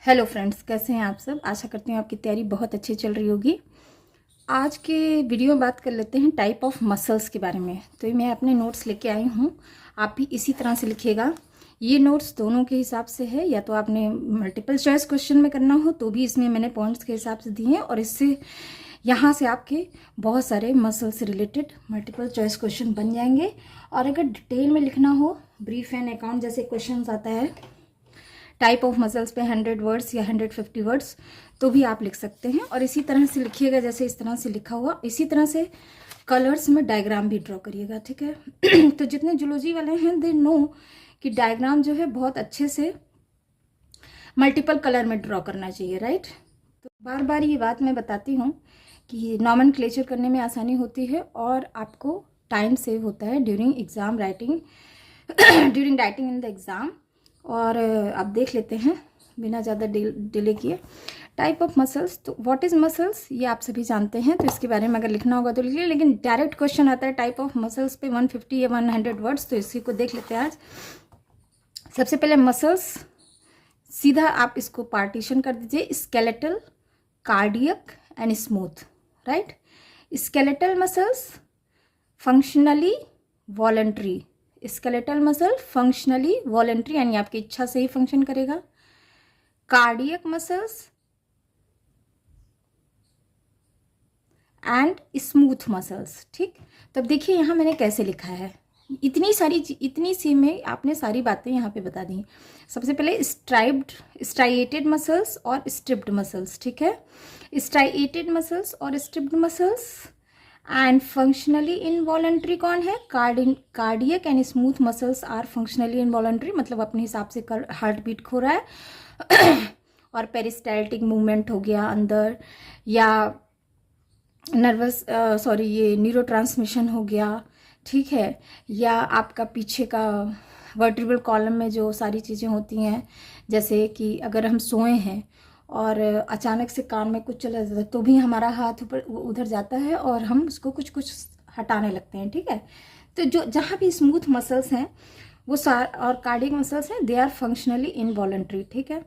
Hello friends, कैसे हैं आप सब। आशा करती हूँ आपकी तैयारी बहुत अच्छी चल रही होगी। आज के वीडियो में बात कर लेते हैं टाइप ऑफ मसल्स के बारे में। तो मैं अपने नोट्स लेके आई हूँ, आप भी इसी तरह से लिखिएगा। ये नोट्स दोनों के हिसाब से है, या तो आपने मल्टीपल चॉइस क्वेश्चन में करना हो तो भी इसमें मैंने पॉइंट्स के हिसाब से दिए हैं, और इससे यहाँ से आपके बहुत सारे मसल से रिलेटेड मल्टीपल चॉइस क्वेश्चन बन जाएंगे। और अगर डिटेल में लिखना हो, ब्रीफ एंड अकाउंट जैसे क्वेश्चन आता है टाइप ऑफ मसल्स पे 100 वर्ड्स या 150 वर्ड्स, तो भी आप लिख सकते हैं। और इसी तरह से लिखिएगा जैसे इस तरह से लिखा हुआ। इसी तरह से कलर्स में डायग्राम भी ड्रॉ करिएगा, ठीक है। तो जितने जूलॉजी वाले हैं दे नो कि डायग्राम जो है बहुत अच्छे से मल्टीपल कलर में ड्रॉ करना चाहिए, राइट। तो बार बार ये बात मैं बताती हूँ कि नॉमेनक्लेचर करने में आसानी होती है और आपको टाइम सेव होता है during exam writing during writing in the exam. और अब देख लेते हैं बिना ज़्यादा डिले किए टाइप ऑफ मसल्स। तो व्हाट इज़ मसल्स ये आप सभी जानते हैं, तो इसके बारे में अगर लिखना होगा तो लिखिए। लेकिन डायरेक्ट क्वेश्चन आता है टाइप ऑफ मसल्स पे 150 या 100 वर्ड्स, तो इसी को देख लेते हैं आज। सबसे पहले मसल्स, सीधा आप इसको पार्टीशन कर दीजिए, skeletal, cardiac and smooth, right. Skeletal muscles functionally voluntary, skeletal muscle functionally voluntary यानी आपकी इच्छा से ही फंक्शन करेगा। Cardiac muscles and smooth muscles, ठीक। तब देखिए यहाँ मैंने कैसे लिखा है, इतनी सी में आपने सारी बातें यहाँ पे बता दी। सबसे पहले स्ट्राइएटेड मसल्स और स्ट्रिप्ड मसल्स, ठीक है। स्ट्राइएटेड मसल्स और stripped muscles and functionally involuntary कौन है, cardiac and smooth muscles are functionally involuntary, मतलब अपने हिसाब से हार्ट बीट खो रहा है और पेरिस्टाल्टिक मूवमेंट हो गया अंदर, या ये न्यूरोट्रांसमिशन हो गया, ठीक है। या आपका पीछे का वर्टिब्रल कॉलम में जो सारी चीज़ें होती हैं, जैसे कि अगर हम सोए हैं और अचानक से कान में कुछ चला जाता है तो भी हमारा हाथ ऊपर उधर जाता है और हम उसको कुछ कुछ हटाने लगते हैं, ठीक है। तो जो जहाँ भी स्मूथ मसल्स हैं वो और कार्डियक मसल्स हैं, दे आर फंक्शनली इनवॉलंटरी, ठीक है।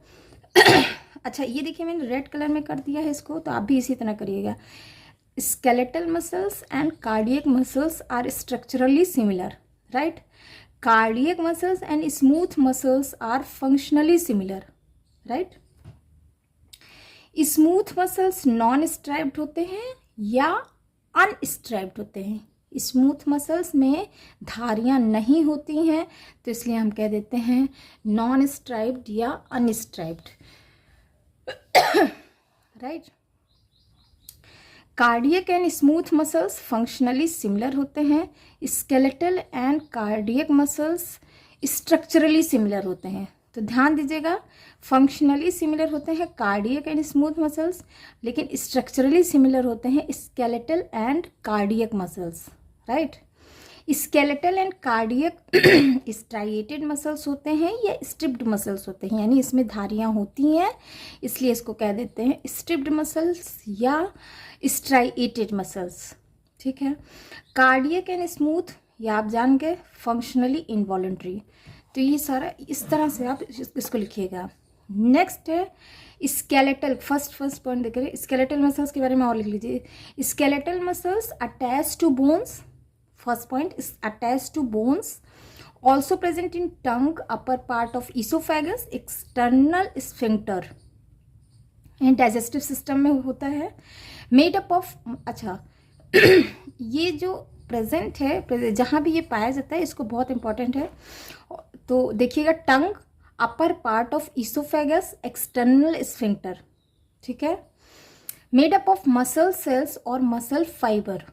अच्छा, ये देखिए मैंने रेड कलर में कर दिया है इसको, तो आप भी इसी तरह करिएगा। Skeletal muscles and cardiac muscles are structurally similar, right. Cardiac muscles and smooth muscles are functionally similar, right. Smooth muscles non striped होते हैं या अनस्ट्राइप्ड होते हैं। स्मूथ मसल्स में धारियां नहीं होती हैं, तो इसलिए हम कह देते हैं नॉन स्ट्राइप्ड या unstriped, right. Cardiac and smooth muscles functionally similar होते हैं। Skeletal and cardiac muscles structurally similar होते हैं। तो ध्यान दीजिएगा, फंक्शनली सिमिलर होते हैं कार्डियक एंड स्मूथ मसल्स, लेकिन स्ट्रक्चरली सिमिलर होते हैं skeletal and cardiac muscles, right. Skeletal and cardiac striated muscles होते हैं या स्ट्रिप्ड मसल्स होते हैं, यानी इसमें धारियां होती हैं, इसलिए इसको कह देते हैं स्ट्रिप्ड मसल्स या स्ट्राइएटेड मसल्स, ठीक है। कार्डियक एंड स्मूथ, या आप जान गए फंक्शनली इनवॉलंटरी। तो ये सारा इस तरह से आप इसको लिखिएगा। नेक्स्ट है स्केलेटल, फर्स्ट पॉइंट देख रहे हैं, स्केलेटल मसल्स के बारे में और लिख लीजिए। Skeletal muscles attach to bones, first point is attach to bones, also present in tongue, upper part of oesophagus, external sphincter and digestive system में होता है। मेड अप ऑफ, अच्छा ये जो प्रेजेंट है, जहाँ भी ये पाया जाता है, इसको बहुत इंपॉर्टेंट है, तो देखिएगा tongue, upper part of oesophagus, external sphincter, ठीक है। Made up of muscle cells और muscle fibre,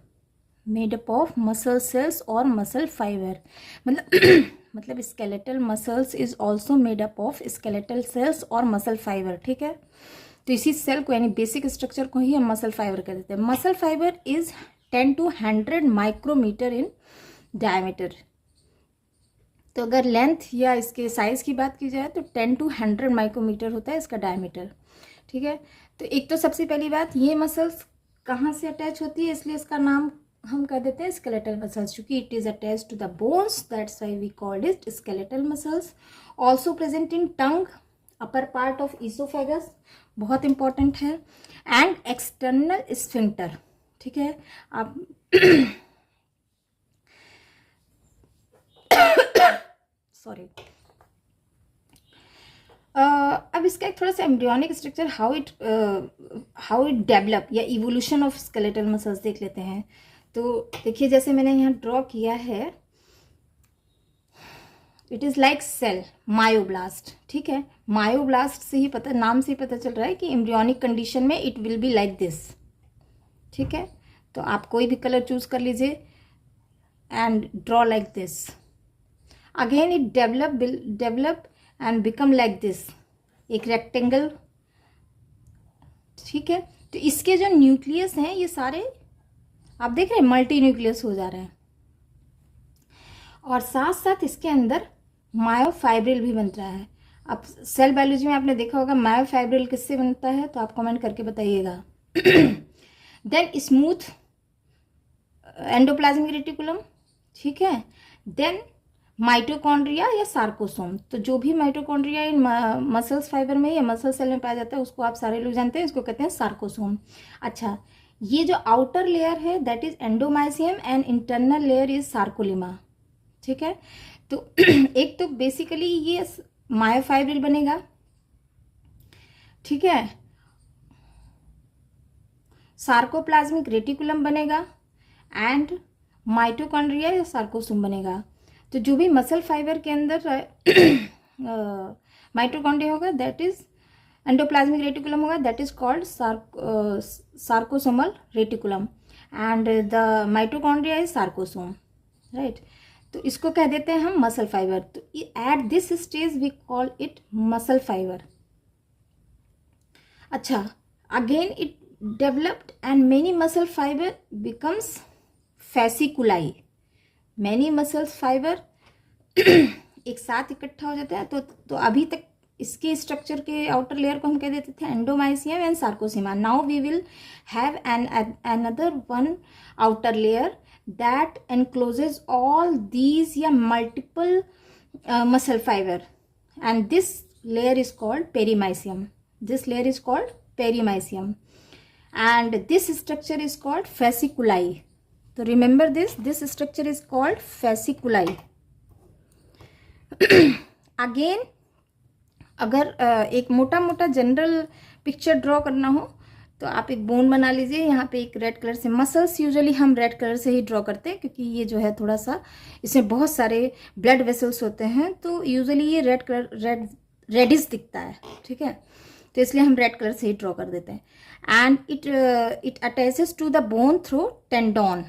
made up of muscle cells और मसल फाइबर, मतलब skeletal muscles is also made up of skeletal cells और muscle fibre, ठीक है। तो इसी सेल को यानी बेसिक स्ट्रक्चर को ही हम मसल फाइबर कह देते हैं। Muscle fibre is 10 to 100 micrometre in diameter. तो अगर लेंथ या इसके साइज की बात की जाए तो 10 to 100 माइक्रोमीटर होता है इसका डायमीटर, ठीक है। तो एक तो सबसे पहली बात, ये मसल्स कहाँ से अटैच होती है, इसलिए इसका नाम हम कह देते हैं स्केलेटल मसल्स, क्योंकि it is attach to the bones, that's why we called it skeletal muscles. Also present in tongue, upper part of oesophagus बहुत इंपॉर्टेंट है, एंड एक्सटर्नल स्फिंक्टर, ठीक है। आप सॉरी। अब इसका एक थोड़ा सा embryonic structure, how it develop या इवोल्यूशन ऑफ स्केलेटल मसल्स देख लेते हैं। तो देखिए जैसे मैंने यहाँ ड्रॉ किया है, it is like cell myoblast, ठीक है। मायोब्लास्ट से ही पता, नाम से ही पता चल रहा है कि एम्ब्रियोनिक कंडीशन में it will be like this, ठीक है। तो आप कोई भी कलर चूज कर लीजिए and draw like this. Again it develop and become like this, एक रेक्टेंगल, ठीक है। तो इसके जो न्यूक्लियस हैं ये सारे आप देख रहे हैं मल्टी न्यूक्लियस हो जा रहे हैं, और साथ साथ इसके अंदर मायोफाइब्रिल भी बन रहा है। अब सेल बायोलॉजी में आपने देखा होगा मायोफाइब्रिल किससे बनता है, तो आप कमेंट करके बताइएगा। देन स्मूथ एंडोप्लाज्मिक रेटिकुलम, ठीक है। देन माइटोकॉन्ड्रिया या सार्कोसोम, तो जो भी माइटोकॉन्ड्रिया इन मसल्स फाइबर में या मसल सेल में पाया जाता है उसको आप सारे लोग जानते हैं, इसको कहते हैं सार्कोसोम। अच्छा, ये जो आउटर लेयर है that is endomysium and internal layer is sarcolemma, ठीक है। तो एक तो बेसिकली ये मायोफाइब्रिल बनेगा, ठीक है, सार्कोप्लाज्मिक रेटिकुलम बनेगा एंड माइटोकॉन्ड्रिया या सार्कोसोम बनेगा। तो जो भी मसल फाइबर के अंदर माइटोकॉन्ड्रिया होगा दैट इज एंडोप्लाज्मिक रेटिकुलम होगा, that is called sarcosomal reticulum and the mitochondria is sarcosome, right. तो इसको कह देते हैं हम मसल फाइबर। तो at this stage we call it muscle fibre. अच्छा, again it developed and many muscle fibre becomes fasciculi. Many muscles fibre एक साथ इकट्ठा हो जाता है। तो अभी तक इसके स्ट्रक्चर के आउटर लेयर को हम कह देते थे endomysium and sarcolemma. Now we will have another one outer layer that encloses all these या multiple muscle fiber, and this layer is called perimysium. This layer is called perimysium and this structure is called fasciculi. So remember this structure is called fasciculi. Again, अगर एक मोटा मोटा general picture draw करना हो तो आप एक bone बना लीजिए। यहाँ पे एक रेड कलर से, मसल्स यूजुअली हम रेड कलर से ही ड्रॉ करते हैं क्योंकि ये जो है थोड़ा सा इसमें बहुत सारे ब्लड वेसल्स होते हैं, तो यूजुअली ये रेडिश दिखता है, ठीक है। तो इसलिए हम रेड कलर से ही ड्रॉ कर देते हैं। And it attaches to the bone through tendon,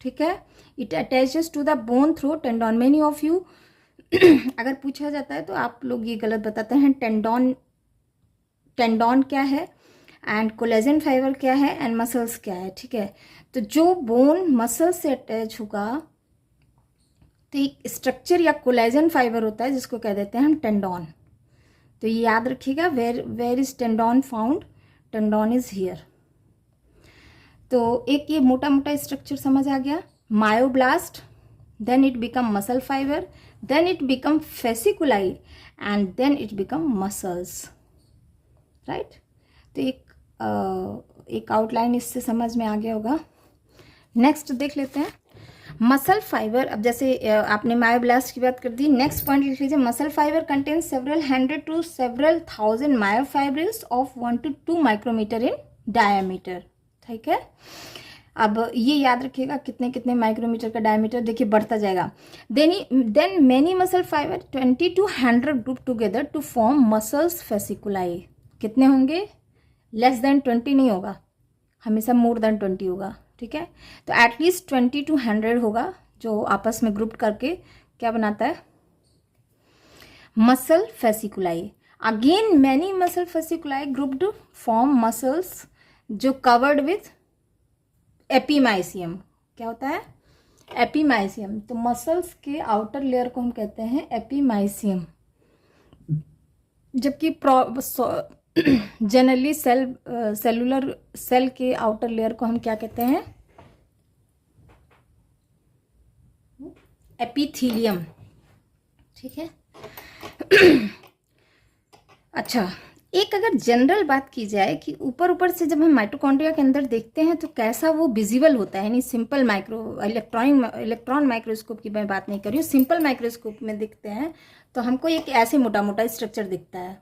ठीक है। It attaches to the bone through tendon. Many of you अगर पूछा जाता है तो आप लोग ये गलत बताते हैं। टेंडोन क्या है एंड कोलेजन फाइबर क्या है एंड मसल्स क्या है, ठीक है। तो जो बोन मसल से अटैच होगा तो एक स्ट्रक्चर या कोलेजन फाइबर होता है जिसको कह देते हैं हम टेंडोन। तो ये याद रखिएगा, where is tendon found, tendon is here. तो एक ये मोटा मोटा स्ट्रक्चर समझ आ गया। Myoblast, then it become muscle fiber, then it become fasciculi and then it become muscles, right। तो एक आउटलाइन इससे समझ में आ गया होगा। नेक्स्ट देख लेते हैं मसल फाइबर। अब जैसे आपने मायोब्लास्ट की बात कर दी, नेक्स्ट पॉइंट लिख लीजिए। Muscle fibre contain several 100 to several thousand myofibrils of 1 to 2 micrometre in diameter, ठीक है। अब ये याद रखिएगा कितने कितने माइक्रोमीटर का डायमीटर, देखिए बढ़ता जाएगा। Then many muscle fibre 20 to 100 group together to form muscles fasciculi. कितने होंगे? लेस देन 20 नहीं होगा, हमेशा मोर देन 20 होगा, ठीक है। तो एटलीस्ट 20 to 100 होगा जो आपस में ग्रुप करके क्या बनाता है, muscle fasciculi. Again many muscle fasciculi grouped form muscles जो कवर्ड विथ एपीमाइसियम। क्या होता है? एपीमाइसियम। तो मसल्स के आउटर लेयर को हम कहते हैं एपीमाइसियम, जबकि जनरली सेलुलर सेल के आउटर लेयर को हम क्या कहते हैं? एपिथीलियम, ठीक है। अच्छा, एक अगर जनरल बात की जाए कि ऊपर ऊपर से जब हम माइटोकॉन्ड्रिया के अंदर देखते हैं तो कैसा वो विजिबल होता है, यानी सिंपल माइक्रो इलेक्ट्रॉन माइक्रोस्कोप की मैं बात नहीं कर रही हूँ, सिंपल माइक्रोस्कोप में दिखते हैं तो हमको एक ऐसे मोटा मोटा स्ट्रक्चर दिखता है।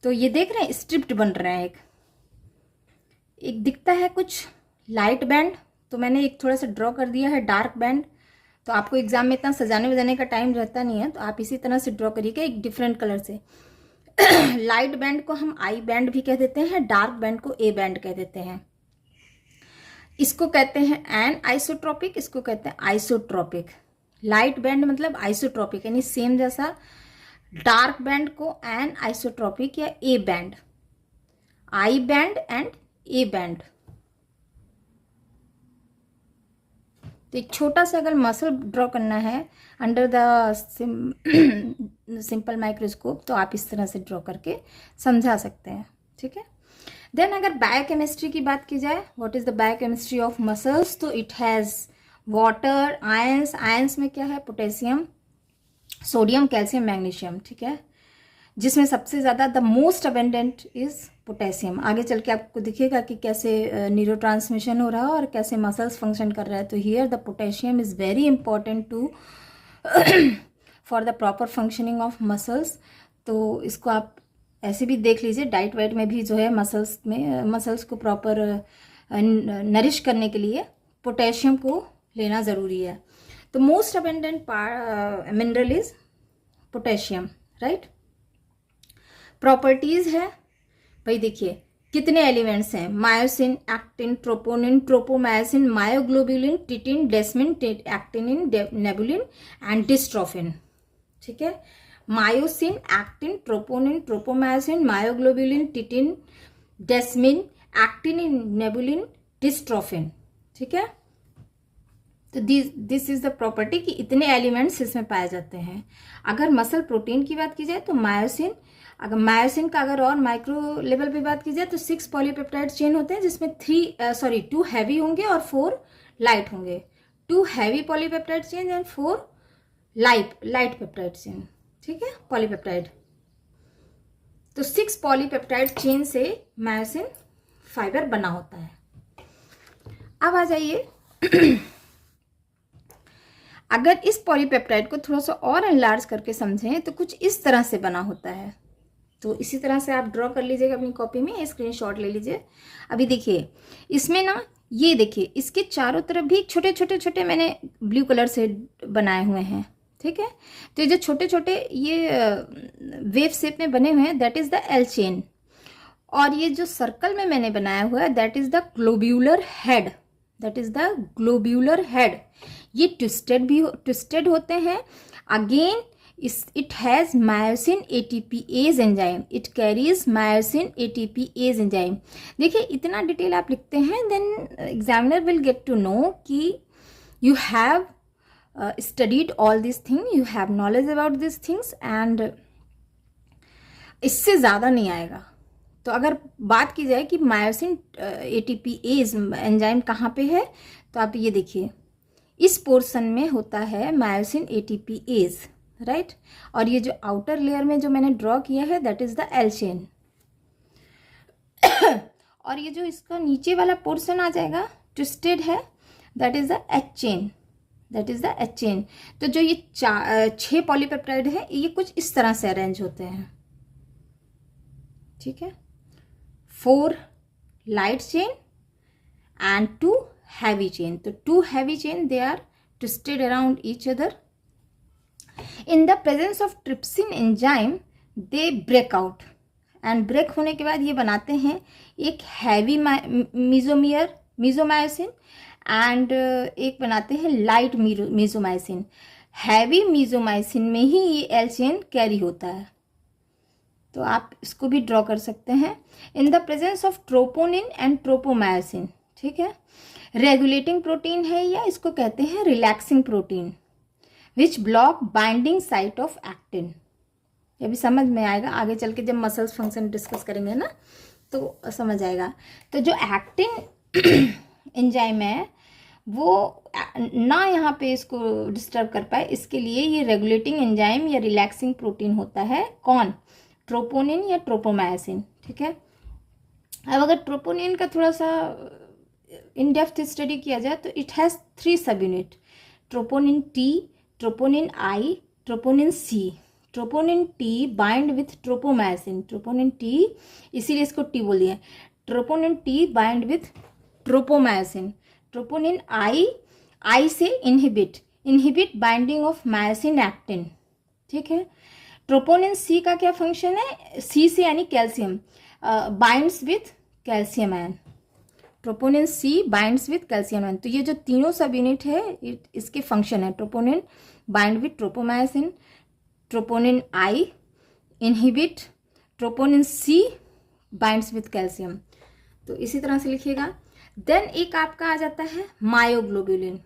तो ये देख रहे हैं स्ट्रिप्ड बन रहा है, एक दिखता है कुछ लाइट बैंड, तो मैंने एक थोड़ा सा ड्रॉ कर दिया है डार्क बैंड। तो आपको एग्जाम में इतना सजाने वजाने का टाइम रहता नहीं है, तो आप इसी तरह से ड्रॉ करिएगा एक डिफरेंट कलर से। लाइट बैंड को हम आई बैंड भी कह देते हैं, डार्क बैंड को ए बैंड कह देते हैं। इसको कहते हैं एन आइसोट्रॉपिक, इसको कहते हैं आइसोट्रॉपिक। लाइट बैंड मतलब आइसोट्रॉपिक यानी सेम जैसा, डार्क बैंड को एन आइसोट्रॉपिक या A band, I band and A band. तो एक छोटा सा अगर मसल ड्रॉ करना है अंडर द सिंपल माइक्रोस्कोप तो आप इस तरह से ड्रॉ करके समझा सकते हैं, ठीक है। देन अगर बायोकेमिस्ट्री की बात की जाए, what is the biochemistry of muscles, तो it has water, ions, ions में क्या है, पोटेशियम, सोडियम, कैल्शियम, मैग्नीशियम, ठीक है, जिसमें सबसे ज़्यादा the most abundant is potassium. आगे चल के आपको दिखेगा कि कैसे न्यूरो ट्रांसमिशन हो रहा है और कैसे मसल्स फंक्शन कर रहा है। तो here the potassium is very important to for the proper functioning of muscles. तो इसको आप ऐसे भी देख लीजिए, डाइट वाइट में भी जो है मसल्स को प्रॉपर नरिश करने के लिए पोटेशियम को लेना ज़रूरी है। तो most abundant mineral is potassium, right. Properties है भाई, देखिए कितने एलिमेंट्स हैं, myosin, actin, troponin, tropomyosin, myoglobulin, titin, desmin, actinin, nebulin and dystrophin, ठीक है। Myosin, actin, troponin, tropomyosin, myoglobulin, titin, desmin, actinin, nebulin, dystrophin, ठीक है। तो दिस इज द प्रॉपर्टी कि इतने एलिमेंट्स इसमें पाए जाते हैं। अगर मसल प्रोटीन की बात की जाए तो मायोसिन, अगर मायोसिन का अगर और माइक्रो लेवल पे बात की जाए तो 6 पॉलीपेप्टाइड चेन होते हैं, जिसमें 2 हैवी होंगे और 4 लाइट होंगे। 2 heavy polypeptide chain and 4 light peptide chain, ठीक है, पॉलीपेप्टाइड। तो 6 पॉलीपेप्टाइड चेन से मायोसिन फाइबर बना होता है। अब आ जाइए अगर इस पॉलीपेप्टाइड को थोड़ा सा और एनलार्ज करके समझें तो कुछ इस तरह से बना होता है। तो इसी तरह से आप ड्रॉ कर लीजिएगा अपनी कॉपी में, स्क्रीनशॉट ले लीजिए। अभी देखिए इसमें ना, ये देखिए इसके चारों तरफ भी छोटे छोटे छोटे मैंने ब्लू कलर से बनाए हुए हैं, ठीक है। तो ये जो छोटे छोटे ये वेव शेप में बने हुए हैं that is the L chain, और ये जो सर्कल में मैंने बनाया हुआ है that is the globular head, that is the globular head. ये ट्विस्टेड होते हैं। Again it has myosin ATPase enzyme, it carries myosin ATPase enzyme। देखिए इतना डिटेल आप लिखते हैं, then examiner will get to know कि you have studied all these things, you have knowledge about these things, and इससे ज़्यादा नहीं आएगा। तो अगर बात की जाए कि मायोसिन ATPase एंजाइम कहाँ पे है, तो आप ये देखिए इस पोर्शन में होता है मायोसिन ATPase, राइट। और ये जो आउटर लेयर में जो मैंने ड्रॉ किया है that is the L chain, और ये जो इसका नीचे वाला पोर्शन आ जाएगा ट्विस्टेड है that is the H chain, that is the H chain. तो जो ये 6 पॉलीपेप्टाइड है ये कुछ इस तरह से अरेंज होते हैं, ठीक है। 4 light chain and 2 heavy chain. तो 2 heavy chain they are twisted around each other. In the presence of trypsin enzyme, they break out, and break होने के बाद ये बनाते हैं एक हैवी मीजोमायोसिन एंड एक बनाते हैं लाइट मीजोमायोसिन। हैवी मीजोमायोसिन में ही ये एल चेन कैरी होता है, तो आप इसको भी ड्रॉ कर सकते हैं। In the presence of troponin and tropomyosin, ठीक है। रेगुलेटिंग प्रोटीन है या इसको कहते हैं relaxing protein, which block binding site of actin. ये भी समझ में आएगा आगे चल के जब मसल्स फंक्शन डिस्कस करेंगे ना तो समझ आएगा। तो जो एक्टिन एंजाइम है वो ना यहाँ पे इसको डिस्टर्ब कर पाए, इसके लिए ये रेगुलेटिंग एंजाइम या रिलैक्सिंग प्रोटीन होता है। कौन? ट्रोपोनिन या ट्रोपोमायसिन, ठीक है। अब अगर ट्रोपोनिन का थोड़ा सा इन डेप्थ स्टडी किया जाए तो it has 3 sub unit, troponin T, troponin I, troponin C. Troponin T bind with tropomyosin, troponin T इसीलिए इसको टी बोल दिया, troponin T bind with tropomyosin. Troponin I से inhibit binding of myosin actin, ठीक है। ट्रोपोनिन सी का क्या function है, सी से यानी calcium, binds with calcium ion, troponin C binds with calcium ion. तो ये जो तीनों सब यूनिट है इसके फंक्शन है, troponin bind with tropomyosin, troponin I inhibit, troponin C binds with calcium. तो इसी तरह से लिखिएगा। देन एक आपका आ जाता है मायोग्लोबुलिन।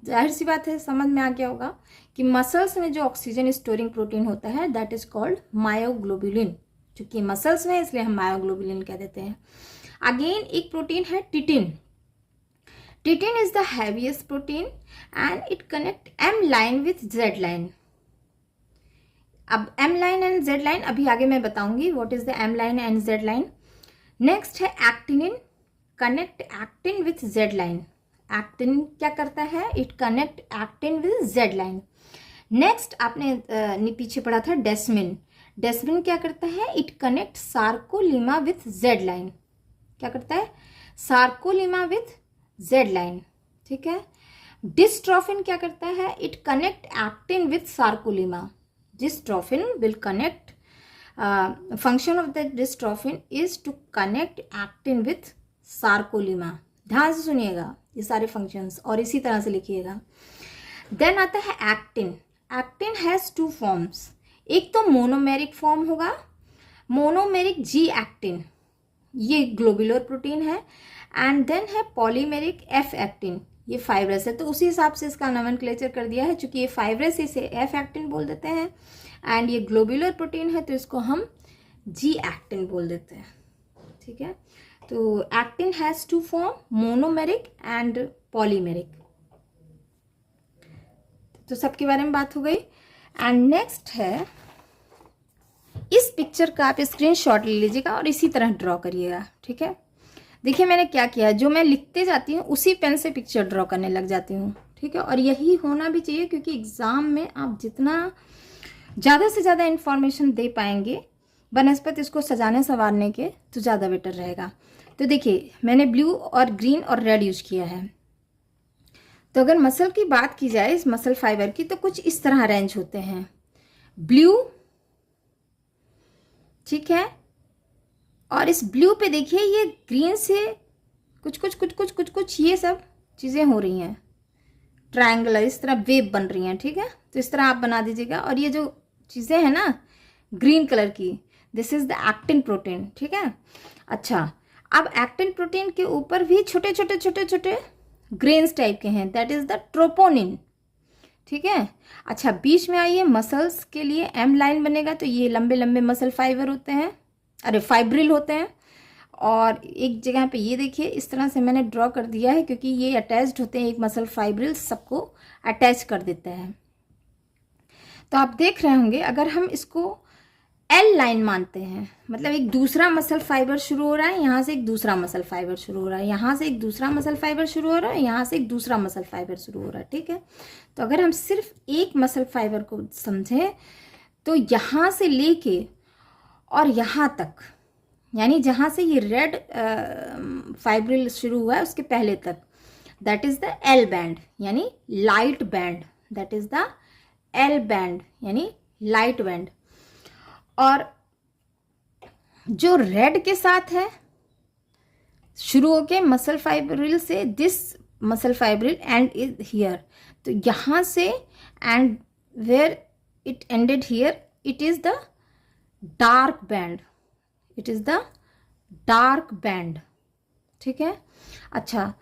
जाहिर सी बात है, समझ में आ गया होगा कि मसल्स में जो ऑक्सीजन स्टोरिंग प्रोटीन होता है दैट इज कॉल्ड मायोग्लोबुलिन। चूंकि मसल्स में इसलिए हम मायोग्लोबुलिन कह देते हैं। अगेन एक प्रोटीन है titin. Titin is the heaviest protein and it connect M line with Z line. अब M line and Z line अभी आगे मैं बताऊंगी what is the M line and Z line. Next है actinin, connect actin with Z line. Actin क्या करता है, it connect actin with Z line. Next आपने पीछे पढ़ा था डेस्मिन। डेस्मिन क्या करता है, it connect sarcolemma with Z line. क्या करता है, सार्कोलिमा विथ जेड लाइन, ठीक है। डिस्ट्रोफिन क्या करता है, it connect actin with sarcolemma. Dystrophin will connect, function of the dystrophin is to connect actin with sarcolemma. ध्यान से सुनिएगा ये सारे फंक्शंस और इसी तरह से लिखिएगा। देन आता है एक्टिन। एक्टिन हैज 2 फॉर्म्स, एक तो मोनोमेरिक फॉर्म होगा, मोनोमेरिक जी एक्टिन, ये ग्लोबुलर प्रोटीन है। एंड देन है पॉलीमेरिक एफ एक्टिन, ये फाइब्रस है। तो उसी हिसाब से इसका नोमेनक्लेचर कर दिया है, चूंकि ये फाइब्रस इसे एफ एक्टिन बोल देते हैं एंड ये ग्लोबुलर प्रोटीन है तो इसको हम जी एक्टिन बोल देते हैं, ठीक है। तो actin has 2 form, monomeric and polymeric. तो सबके बारे में बात हो गई। एंड नेक्स्ट है, इस पिक्चर का आप स्क्रीनशॉट ले लीजिएगा और इसी तरह ड्रॉ करिएगा, ठीक है। देखिए मैंने क्या किया, जो मैं लिखते जाती हूँ उसी पेन से पिक्चर ड्रॉ करने लग जाती हूँ, ठीक है। और यही होना भी चाहिए क्योंकि एग्जाम में आप जितना ज़्यादा से ज़्यादा इंफॉर्मेशन दे पाएंगे बनस्पत इसको सजाने संवारने के तो ज़्यादा बेटर रहेगा। तो देखिए मैंने ब्लू और ग्रीन और रेड यूज किया है। तो अगर मसल की बात की जाए इस मसल फाइबर की तो कुछ इस तरह अरेंज होते हैं, ब्लू, ठीक है। और इस ब्लू पे देखिए ये ग्रीन से कुछ ये सब चीज़ें हो रही हैं, ट्रायंगुलर इस तरह वेव बन रही हैं, ठीक है। तो इस तरह आप बना दीजिएगा। और ये जो चीज़ें हैं ना ग्रीन कलर की, this is the actin protein, ठीक है। अच्छा, अब एक्टिन प्रोटीन के ऊपर भी छोटे छोटे ग्रेन्स टाइप के हैं, दैट इज द ट्रोपोनिन, ठीक है। अच्छा, बीच में आइए, मसल्स के लिए एम लाइन बनेगा तो ये लंबे लंबे मसल फाइबर होते हैं, अरे फाइब्रिल होते हैं। और एक जगह पे ये देखिए इस तरह से मैंने ड्रॉ कर दिया है क्योंकि ये अटैच्ड होते हैं, एक मसल फाइब्रिल सबको अटैच कर देता है। तो आप देख रहे होंगे अगर हम इसको एल लाइन मानते हैं, मतलब एक दूसरा मसल फाइबर शुरू हो रहा है, यहाँ से एक दूसरा मसल फाइबर शुरू हो रहा है, यहाँ से एक दूसरा मसल फाइबर शुरू हो रहा है, यहाँ से एक दूसरा मसल फाइबर शुरू हो रहा है, ठीक है। तो अगर हम सिर्फ एक मसल फाइबर को समझें तो यहाँ से लेके और यहाँ तक, यानी जहाँ से ये रेड फाइब्रिल शुरू हुआ है उसके पहले तक, that is the L band यानी light band, that is the L band यानी लाइट बैंड। और जो रेड के साथ है शुरू होके मसल फाइब्रिल से, this muscle fibril end is here, तो यहाँ से end where it ended here it is the dark band, it is the dark band, ठीक है। अच्छा,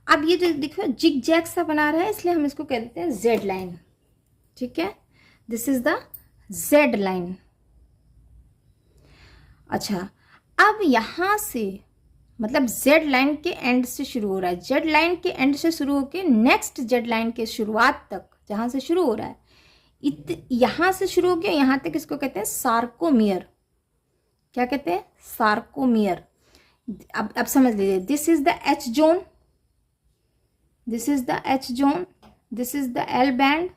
अब ये जो देखो जिग जैग सा बना रहा है इसलिए हम इसको कह देते हैं जेड लाइन, ठीक है। This is the Z line. अच्छा, अब यहां से मतलब जेड लाइन के एंड से शुरू हो रहा है, जेड लाइन के एंड से शुरू होकर नेक्स्ट जेड लाइन के शुरुआत तक जहां से शुरू हो रहा है, यहां से शुरू हो गया यहां तक, इसको कहते हैं सार्कोमियर, क्या कहते हैं, सार्कोमियर। अब समझ लीजिए, this is the H zone, this is the H zone, this is the L band,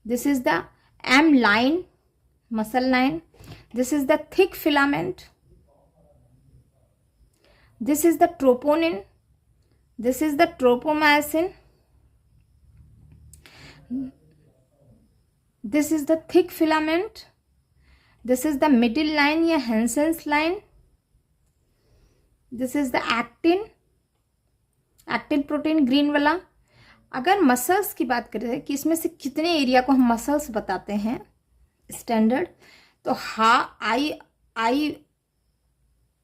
this is the M line, muscle line, this is the thick filament, this is the troponin, this is the tropomyosin, this is the thick filament, this is the middle line या Hansen's line, this is the actin, actin protein green वाला। अगर muscles की बात करें कि इसमें से कितने एरिया को हम मसल्स बताते हैं स्टैंडर्ड, तो आई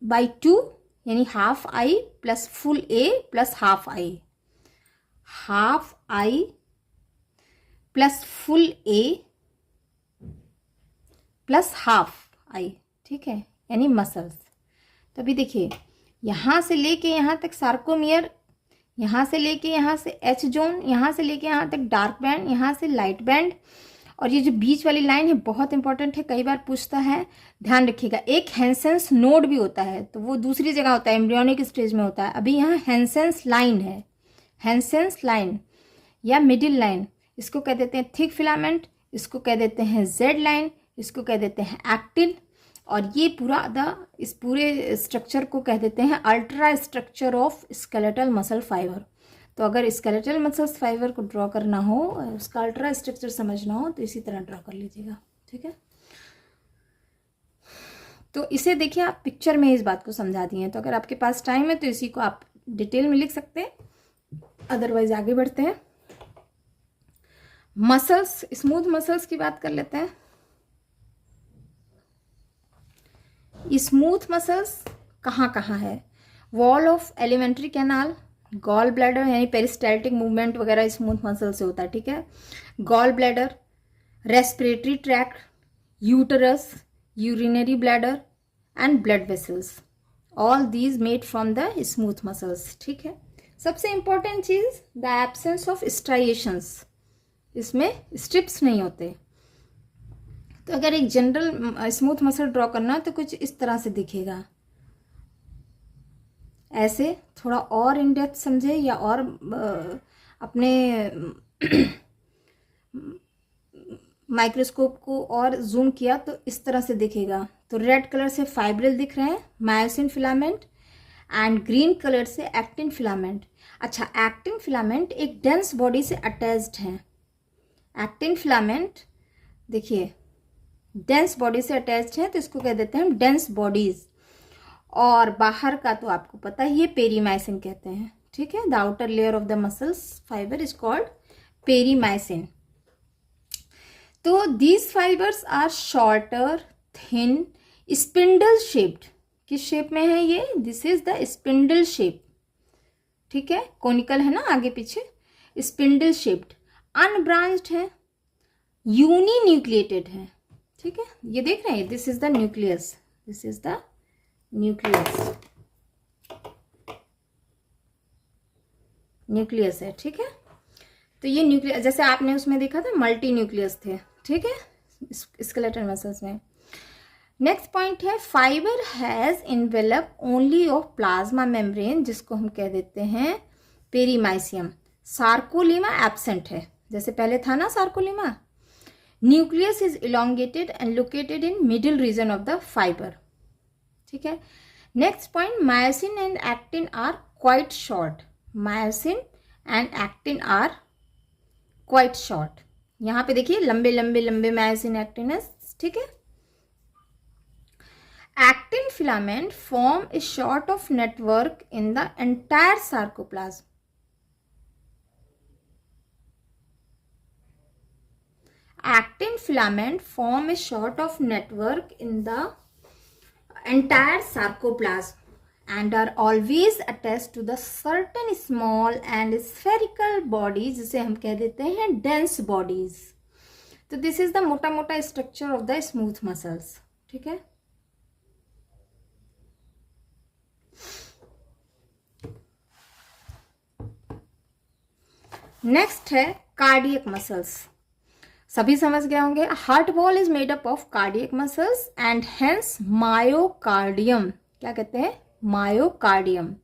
बाई 2 यानी half I plus full A plus half I, half I plus full A plus half I, ठीक है, यानी मसल्स। तो अभी देखिए, यहाँ से लेके यहाँ तक सार्कोमियर, यहाँ से लेके यहाँ से एच जोन, यहाँ से लेके यहाँ तक डार्क बैंड, यहाँ से लाइट बैंड, और ये जो बीच वाली लाइन है बहुत इंपॉर्टेंट है, कई बार पूछता है, ध्यान रखिएगा। एक हैंसेंस नोड भी होता है, तो वो दूसरी जगह होता है, एम्ब्रियोनिक स्टेज में होता है। अभी यहाँ हैंसेंस लाइन है, हैंसेंस लाइन या मिडिल लाइन, इसको कह देते हैं थिक फिलामेंट, इसको कह देते हैं जेड लाइन, इसको कह देते हैं एक्टिन, और ये पूरा इस पूरे स्ट्रक्चर को कह देते हैं ultra structure of skeletal muscle fibre. तो अगर स्केलेटल मसल्स फाइबर को ड्रॉ करना हो, उसका अल्ट्रा स्ट्रक्चर समझना हो, तो इसी तरह ड्रॉ कर लीजिएगा, ठीक है। तो इसे देखिए, आप पिक्चर में इस बात को समझा दिए हैं, तो अगर आपके पास टाइम है तो इसी को आप डिटेल में लिख सकते हैं, अदरवाइज आगे बढ़ते हैं। मसल्स, स्मूथ मसल्स की बात कर लेते हैं। स्मूथ मसल्स कहाँ कहाँ है, wall of alimentary canal, gall bladder यानी पेरिस्टाल्टिक मूवमेंट वगैरह स्मूथ मसल से होता है, ठीक है। Gall bladder, respiratory tract, uterus, urinary bladder and blood vessels, all these made from the smooth muscles, ठीक है। सबसे इंपॉर्टेंट चीज, द एब्सेंस ऑफ स्ट्राइएशंस, इसमें स्ट्रिप्स नहीं होते। तो अगर एक जनरल स्मूथ मसल ड्रॉ करना है तो कुछ इस तरह से दिखेगा, ऐसे। थोड़ा और इन डेप्थ समझे या और अपने माइक्रोस्कोप को और जूम किया तो इस तरह से दिखेगा। तो रेड कलर से फाइब्रिल दिख रहे हैं, myosin filament, and green colour से एक्टिन फिलामेंट। अच्छा, एक्टिन फिलामेंट एक डेंस बॉडी से अटैच्ड है। एक्टिन फिलामेंट देखिए डेंस बॉडी से अटैच्ड है, तो इसको कह देते हैं हम डेंस बॉडीज। और बाहर का तो आपको पता ही है, पेरीमाइसिन कहते हैं, ठीक है। The outer layer of the muscles fiber is called perimysium. तो these fibers are shorter, thin, spindle shaped. किस शेप में है ये, this is the spindle shape, ठीक है, कोनिकल है ना आगे पीछे, स्पिंडल शेप्ड, अनब्रांच्ड है, यूनिन्यूक्लिएटेड है, ठीक है। ये देख रहे हैं, this is the nucleus, this is the nucleus, nucleus है, ठीक है। तो ये न्यूक्लियस, जैसे आपने उसमें देखा था मल्टी न्यूक्लियस थे, ठीक है, स्केलेटल मसल्स में। नेक्स्ट पॉइंट है, fibre has envelope only of plasma membrane, जिसको हम कह देते हैं पेरीमाइसियम। सार्कोलीमा एब्सेंट है, जैसे पहले था ना sarcolemma. Nucleus is elongated and located in middle region of the fibre, ठीक है। Next point, myosin and actin are quite short. Myosin and actin are quite short. यहाँ पे देखिए लंबे लंबे लंबे मायोसिन एक्टिन है, ठीक है। Actin filament form A short of network in the entire sarcoplasm. Actin filament form a sort of network in the entire sarcoplasm and are always attached to the certain small and spherical bodies, जिसे हम कह देते हैं dense bodies. तो this is the मोटा मोटा structure of the smooth muscles, ठीक है। नेक्स्ट है कार्डियक मसल्स। सभी समझ गए होंगे। Heart wall is made up of cardiac muscles and hence myocardium, क्या कहते हैं, myocardium.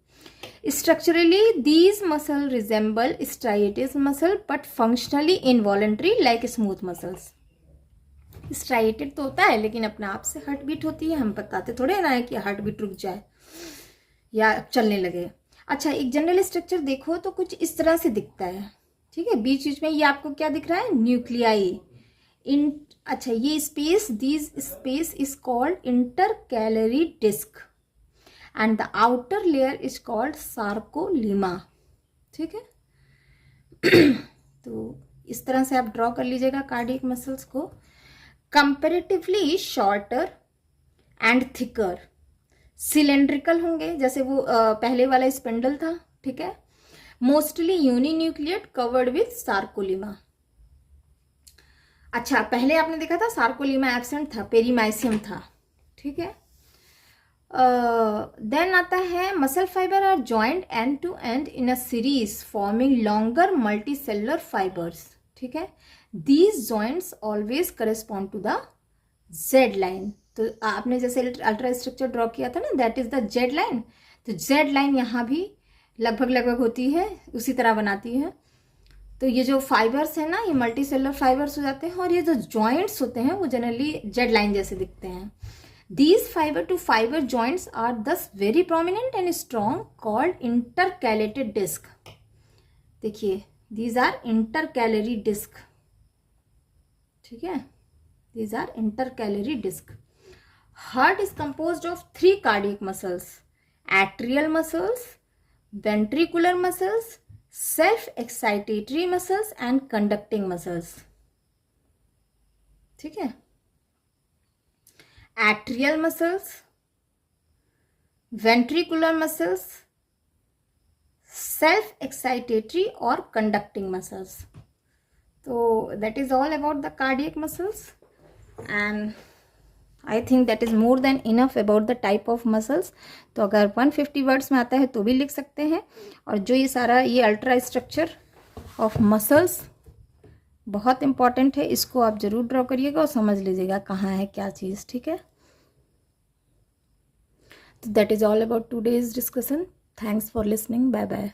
Structurally, these muscles resemble striatus muscle but functionally involuntary like smooth muscles. Striated तो होता है लेकिन अपने आप से हार्ट बीट होती है, हम बताते थोड़े ना है कि हार्ट बीट रुक जाए या चलने लगे। अच्छा, एक जनरल स्ट्रक्चर देखो तो कुछ इस तरह से दिखता है, ठीक है। बीच बीच में ये आपको क्या दिख रहा है, न्यूक्लियाई इन। अच्छा, ये space, this space is called intercalary disc and the outer layer is called sarcolemma, ठीक है। तो इस तरह से आप ड्रॉ कर लीजिएगा कार्डियक मसल्स को। Comparatively shorter and thicker, cylindrical होंगे जैसे वो पहले वाला स्पेंडल था, ठीक है। Mostly uninucleate covered with sarcolemma. अच्छा, पहले आपने देखा था सार्कोलीमा एब्सेंट था, पेरीमाइसियम था, ठीक है। देन आता है muscle fibre are joint end to end in a series forming longer multi cellular fibres, ठीक है। These joints always correspond to the Z line. तो आपने जैसे अल्ट्रा स्ट्रक्चर ड्रॉ किया था ना, that is the Z line. तो Z line यहाँ भी लगभग होती है, उसी तरह बनाती है। तो ये जो फाइबर्स है ना, ये मल्टी सेलुलर फाइबर्स हो जाते हैं, और ये जो जॉइंट्स होते हैं वो जनरली जेड लाइन जैसे दिखते हैं। These fiber to fiber joints are thus very prominent and strong, called intercalated disc. देखिए, these are intercalary disc, ठीक है, these are intercalary disc. Heart is composed of 3 cardiac muscles: atrial muscles, ventricular muscles, self-excitatory muscles and conducting muscles, ठीक है। atrial muscles, ventricular muscles, self-excitatory or conducting muscles. So that is all about the cardiac muscles, and I think that is more than enough about the type of muscles. तो अगर 150 words में आता है तो भी लिख सकते हैं। और जो ये सारा ये अल्ट्रा स्ट्रक्चर ऑफ मसल्स बहुत इंपॉर्टेंट है, इसको आप जरूर ड्रॉ करिएगा और समझ लीजिएगा कहाँ है क्या चीज़, ठीक है। तो that is all about today's discussion. Thanks for listening, bye bye.